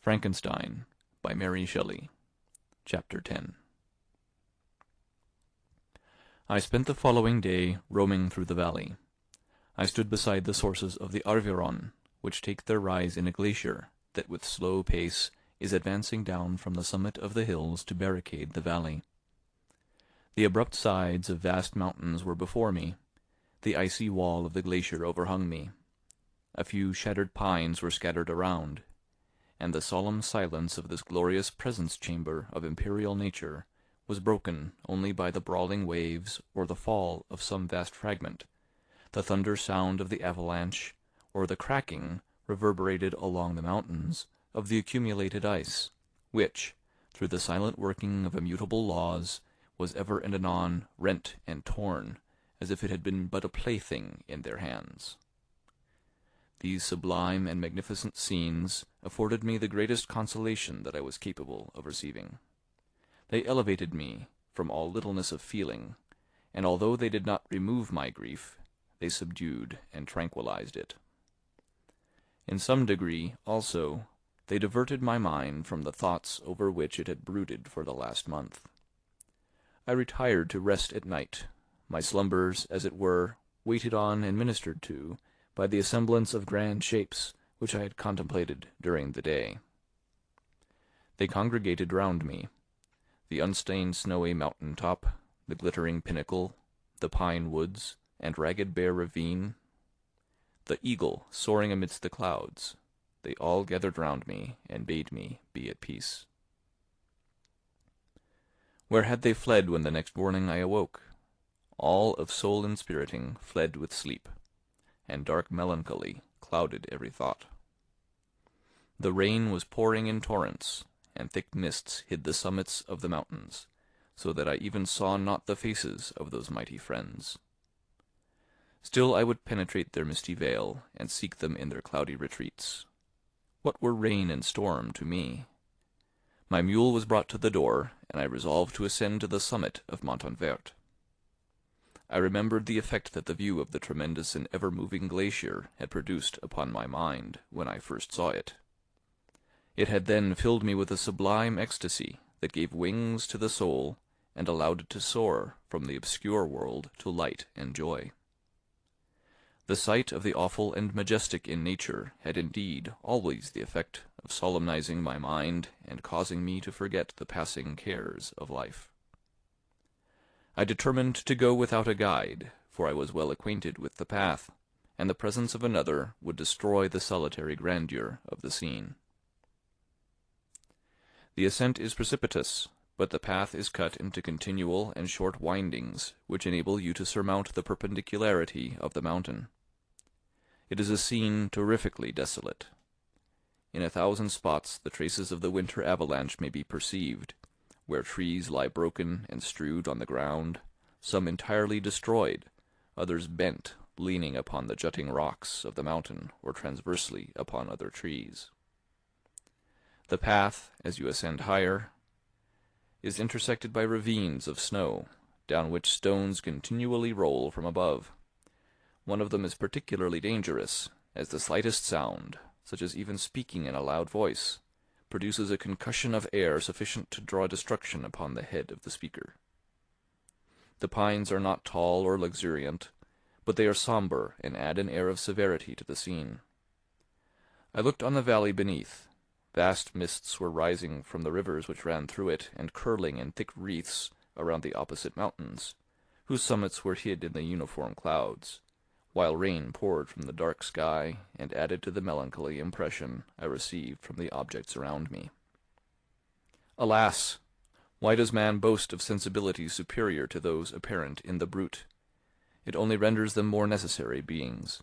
Frankenstein by Mary Shelley. Chapter 10. I spent the following day roaming through the valley. I stood beside the sources of the Arveiron, which take their rise in a glacier that with slow pace is advancing down from the summit of the hills to barricade the valley. The abrupt sides of vast mountains were before me. The icy wall of the glacier overhung me. A few shattered pines were scattered around, and the solemn silence of this glorious presence-chamber of imperial nature was broken only by the brawling waves or the fall of some vast fragment, the thunder sound of the avalanche, or the cracking, reverberated along the mountains, of the accumulated ice, which, through the silent working of immutable laws, was ever and anon rent and torn, as if it had been but a plaything in their hands. These sublime and magnificent scenes afforded me the greatest consolation that I was capable of receiving. They elevated me from all littleness of feeling, and although they did not remove my grief, they subdued and tranquillized it. In some degree, also, they diverted my mind from the thoughts over which it had brooded for the last month. I retired to rest at night, my slumbers, as it were, waited on and ministered to by the assemblance of grand shapes which I had contemplated during the day. They congregated round me, the unstained snowy mountain-top, the glittering pinnacle, the pine woods, and ragged bare ravine, the eagle soaring amidst the clouds. They all gathered round me, and bade me be at peace. Where had they fled when the next morning I awoke? All of soul inspiriting fled with sleep, and dark melancholy clouded every thought. The rain was pouring in torrents, and thick mists hid the summits of the mountains, so that I even saw not the faces of those mighty friends. Still I would penetrate their misty veil, and seek them in their cloudy retreats. What were rain and storm to me? My mule was brought to the door, and I resolved to ascend to the summit of Montanvert. I remembered the effect that the view of the tremendous and ever-moving glacier had produced upon my mind when I first saw it. It had then filled me with a sublime ecstasy that gave wings to the soul and allowed it to soar from the obscure world to light and joy. The sight of the awful and majestic in nature had indeed always the effect of solemnizing my mind and causing me to forget the passing cares of life. I determined to go without a guide, for I was well acquainted with the path, and the presence of another would destroy the solitary grandeur of the scene. The ascent is precipitous, but the path is cut into continual and short windings, which enable you to surmount the perpendicularity of the mountain. It is a scene terrifically desolate. In 1,000 spots the traces of the winter avalanche may be perceived, where trees lie broken and strewed on the ground, some entirely destroyed, others bent, leaning upon the jutting rocks of the mountain or transversely upon other trees. The path, as you ascend higher, is intersected by ravines of snow, down which stones continually roll from above. One of them is particularly dangerous, as the slightest sound, such as even speaking in a loud voice, produces a concussion of air sufficient to draw destruction upon the head of the speaker. The pines are not tall or luxuriant, but they are sombre and add an air of severity to the scene. I looked on the valley beneath. Vast mists were rising from the rivers which ran through it and curling in thick wreaths around the opposite mountains, whose summits were hid in the uniform clouds, while rain poured from the dark sky and added to the melancholy impression I received from the objects around me. Alas! Why does man boast of sensibilities superior to those apparent in the brute? It only renders them more necessary beings.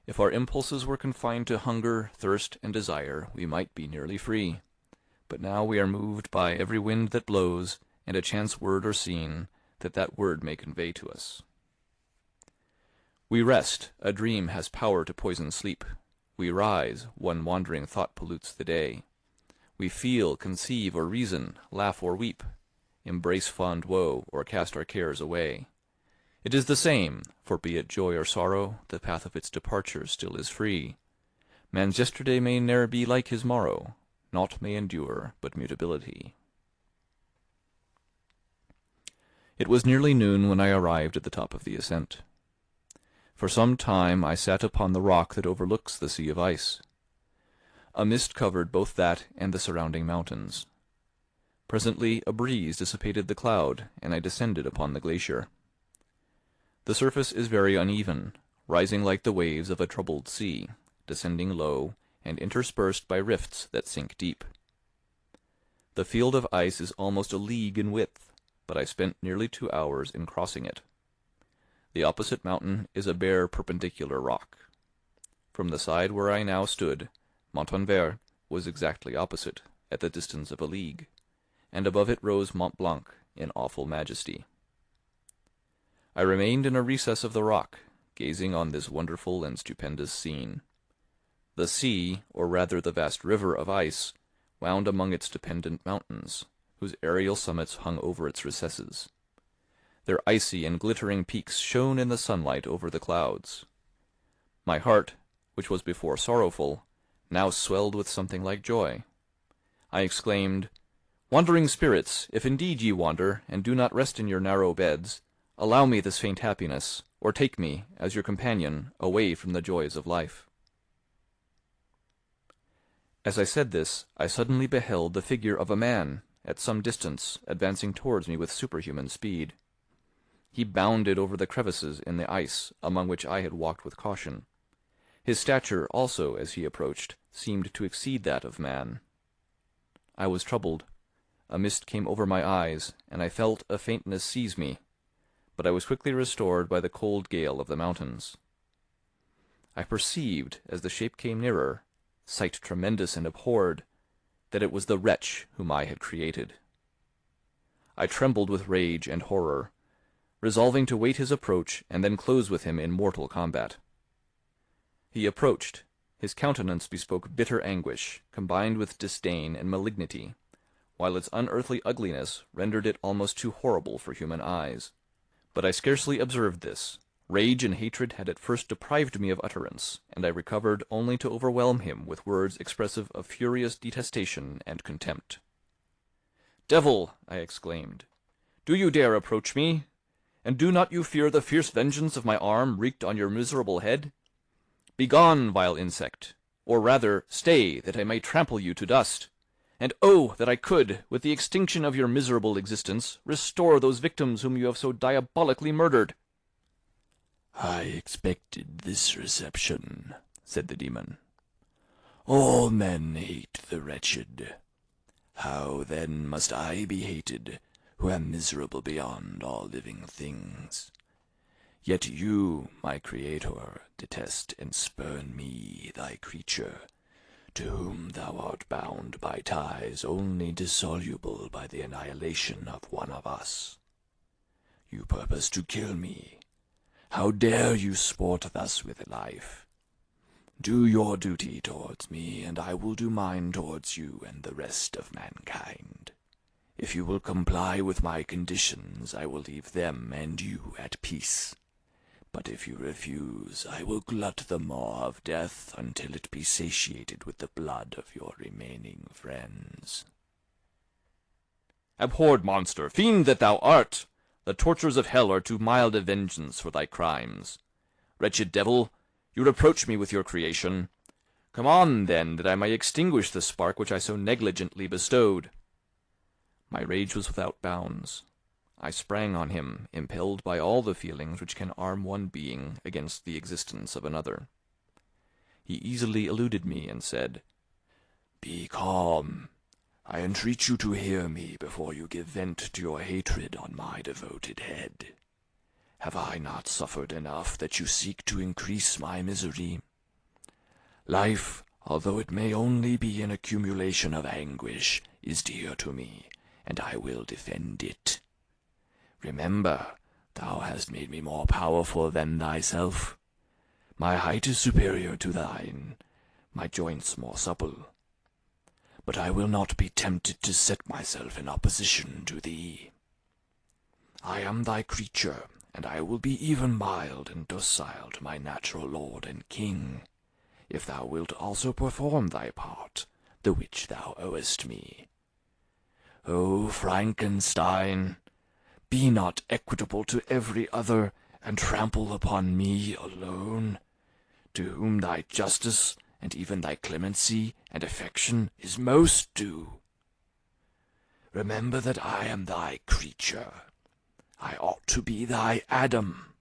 If our impulses were confined to hunger, thirst, and desire, we might be nearly free. But now we are moved by every wind that blows, and a chance word or scene that word may convey to us. We rest, a dream has power to poison sleep. We rise, one wandering thought pollutes the day. We feel, conceive, or reason, laugh or weep, embrace fond woe, or cast our cares away. It is the same, for be it joy or sorrow, the path of its departure still is free. Man's yesterday may ne'er be like his morrow, naught may endure but mutability. It was nearly noon when I arrived at the top of the ascent. For some time I sat upon the rock that overlooks the sea of ice. A mist covered both that and the surrounding mountains. Presently a breeze dissipated the cloud, and I descended upon the glacier. The surface is very uneven, rising like the waves of a troubled sea, descending low, and interspersed by rifts that sink deep. The field of ice is almost a league in width, but I spent nearly 2 hours in crossing it. The opposite mountain is a bare perpendicular rock. From the side where I now stood, Montanvert was exactly opposite, at the distance of a league, and above it rose Mont Blanc in awful majesty. I remained in a recess of the rock, gazing on this wonderful and stupendous scene. The sea, or rather the vast river of ice, wound among its dependent mountains, whose aerial summits hung over its recesses. Their icy and glittering peaks shone in the sunlight over the clouds. My heart, which was before sorrowful, now swelled with something like joy. I exclaimed, "Wandering spirits, if indeed ye wander, and do not rest in your narrow beds, allow me this faint happiness, or take me, as your companion, away from the joys of life." As I said this, I suddenly beheld the figure of a man, at some distance, advancing towards me with superhuman speed. He bounded over the crevices in the ice, among which I had walked with caution. His stature also, as he approached, seemed to exceed that of man. I was troubled. A mist came over my eyes, and I felt a faintness seize me, but I was quickly restored by the cold gale of the mountains. I perceived, as the shape came nearer, sight tremendous and abhorred, that it was the wretch whom I had created. I trembled with rage and horror, resolving to wait his approach and then close with him in mortal combat. He approached. His countenance bespoke bitter anguish, combined with disdain and malignity, while its unearthly ugliness rendered it almost too horrible for human eyes. But I scarcely observed this. Rage and hatred had at first deprived me of utterance, and I recovered only to overwhelm him with words expressive of furious detestation and contempt. "Devil!" I exclaimed, "do you dare approach me? And do not you fear the fierce vengeance of my arm wreaked on your miserable head? Begone, vile insect! Or rather, stay, that I may trample you to dust. And oh, that I could, with the extinction of your miserable existence, restore those victims whom you have so diabolically murdered!" "I expected this reception," said the demon. "All men hate the wretched. How, then, must I be hated, who am miserable beyond all living things? Yet you, my Creator, detest and spurn me, thy creature, to whom thou art bound by ties only dissoluble by the annihilation of one of us. You purpose to kill me. How dare you sport thus with life? Do your duty towards me, and I will do mine towards you and the rest of mankind. If you will comply with my conditions, I will leave them and you at peace. But if you refuse, I will glut the maw of death until it be satiated with the blood of your remaining friends." "Abhorred monster, fiend that thou art! The tortures of hell are too mild a vengeance for thy crimes. Wretched devil, you reproach me with your creation. Come on, then, that I may extinguish the spark which I so negligently bestowed." My rage was without bounds. I sprang on him, impelled by all the feelings which can arm one being against the existence of another. He easily eluded me and said, "Be calm. I entreat you to hear me before you give vent to your hatred on my devoted head. Have I not suffered enough that you seek to increase my misery? Life, although it may only be an accumulation of anguish, is dear to me, and I will defend it. Remember, thou hast made me more powerful than thyself. My height is superior to thine, my joints more supple. But I will not be tempted to set myself in opposition to thee. I am thy creature, and I will be even mild and docile to my natural lord and king, if thou wilt also perform thy part, the which thou owest me. O Frankenstein, be not equitable to every other, and trample upon me alone, to whom thy justice and even thy clemency and affection is most due. Remember that I am thy creature. I ought to be thy Adam,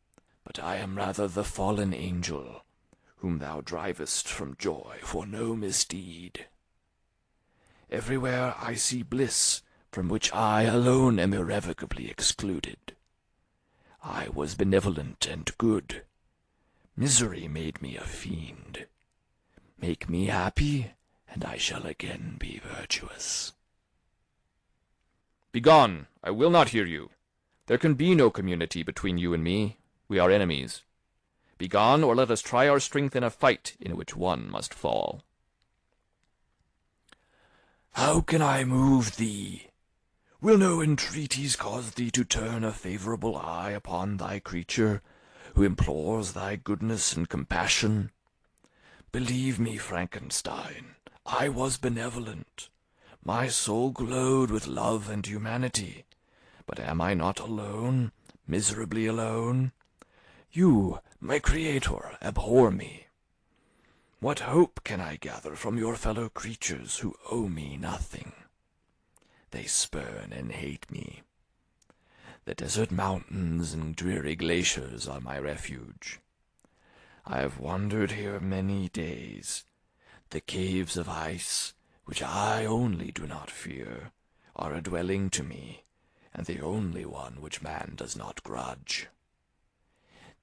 but I am rather the fallen angel, whom thou drivest from joy for no misdeed. Everywhere I see bliss, from which I alone am irrevocably excluded. I was benevolent and good. Misery made me a fiend. Make me happy, and I shall again be virtuous. Begone! I will not hear you. There can be no community between you and me. We are enemies. Begone, or let us try our strength in a fight in which one must fall. How can I move thee? Will no entreaties cause thee to turn a favourable eye upon thy creature, who implores thy goodness and compassion? Believe me, Frankenstein, I was benevolent. My soul glowed with love and humanity. But am I not alone, miserably alone? You, my creator, abhor me. What hope can I gather from your fellow creatures who owe me nothing? They spurn and hate me. The desert mountains and dreary glaciers are my refuge. I have wandered here many days. The caves of ice, which I only do not fear, are a dwelling to me, and the only one which man does not grudge.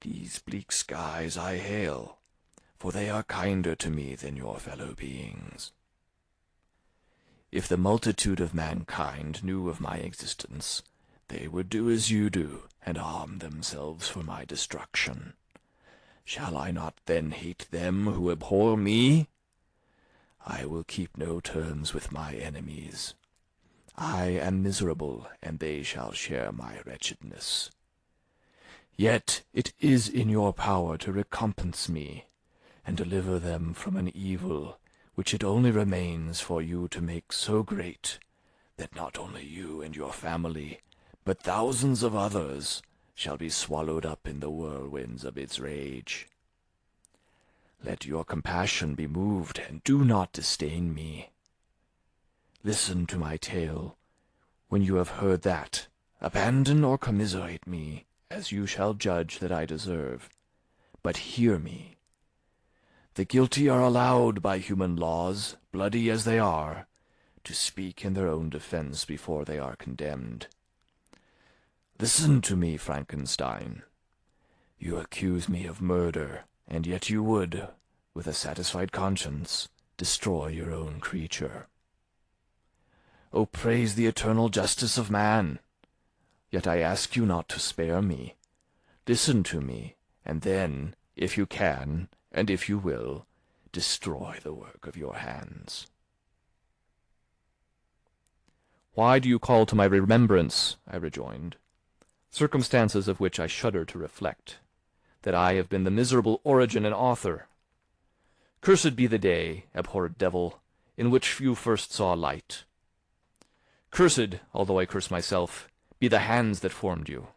These bleak skies I hail, for they are kinder to me than your fellow beings. If the multitude of mankind knew of my existence, they would do as you do, and arm themselves for my destruction. Shall I not then hate them who abhor me? I will keep no terms with my enemies. I am miserable, and they shall share my wretchedness. Yet it is in your power to recompense me, and deliver them from an evil which it only remains for you to make so great that not only you and your family, but thousands of others, shall be swallowed up in the whirlwinds of its rage. Let your compassion be moved, and do not disdain me. Listen to my tale. When you have heard that, abandon or commiserate me, as you shall judge that I deserve. But hear me. The guilty are allowed by human laws, bloody as they are, to speak in their own defense before they are condemned. Listen to me, Frankenstein. You accuse me of murder, and yet you would, with a satisfied conscience, destroy your own creature. Oh, praise the eternal justice of man! Yet I ask you not to spare me. Listen to me, and then, if you can, and if you will, destroy the work of your hands. Why do you call to my remembrance, I rejoined, circumstances of which I shudder to reflect, that I have been the miserable origin and author? Cursed be the day, abhorred devil, in which you first saw light. Cursed, although I curse myself, be the hands that formed you.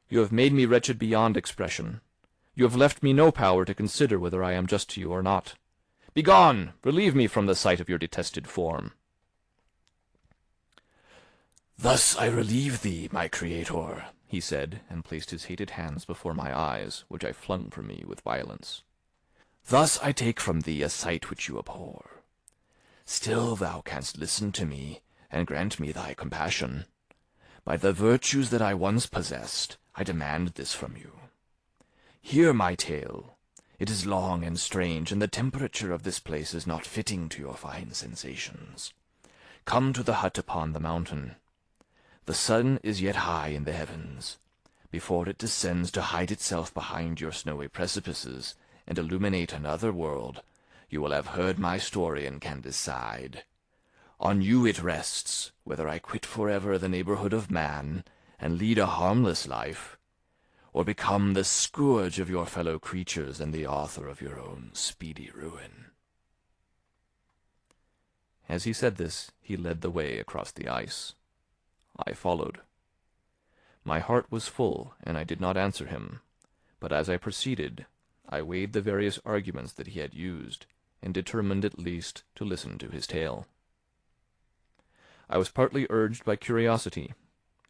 You have made me wretched beyond expression. You have left me no power to consider whether I am just to you or not. Begone! Relieve me from the sight of your detested form. Thus I relieve thee, my creator, he said, and placed his hated hands before my eyes, which I flung from me with violence. Thus I take from thee a sight which you abhor. Still thou canst listen to me, and grant me thy compassion. By the virtues that I once possessed, I demand this from you. Hear my tale. It is long and strange, and the temperature of this place is not fitting to your fine sensations. Come to the hut upon the mountain. The sun is yet high in the heavens. Before it descends to hide itself behind your snowy precipices and illuminate another world, you will have heard my story and can decide. On you it rests, whether I quit forever the neighborhood of man and lead a harmless life, or become the scourge of your fellow creatures and the author of your own speedy ruin. As he said this, he led the way across the ice. I followed. My heart was full, and I did not answer him, but as I proceeded, I weighed the various arguments that he had used, and determined at least to listen to his tale. I was partly urged by curiosity,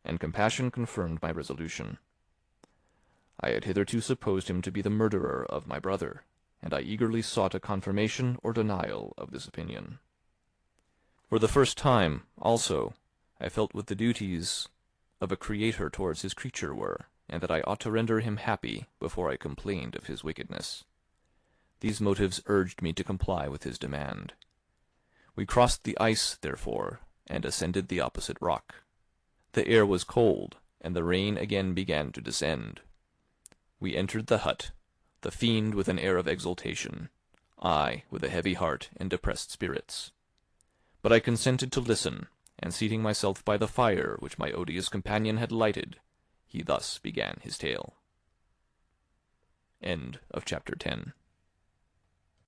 and compassion confirmed my resolution. I had hitherto supposed him to be the murderer of my brother, and I eagerly sought a confirmation or denial of this opinion. For the first time, also, I felt what the duties of a creator towards his creature were, and that I ought to render him happy before I complained of his wickedness. These motives urged me to comply with his demand. We crossed the ice, therefore, and ascended the opposite rock. The air was cold, and the rain again began to descend. We entered the hut, the fiend with an air of exultation, I with a heavy heart and depressed spirits. But I consented to listen, and seating myself by the fire which my odious companion had lighted, he thus began his tale. End of Chapter 10.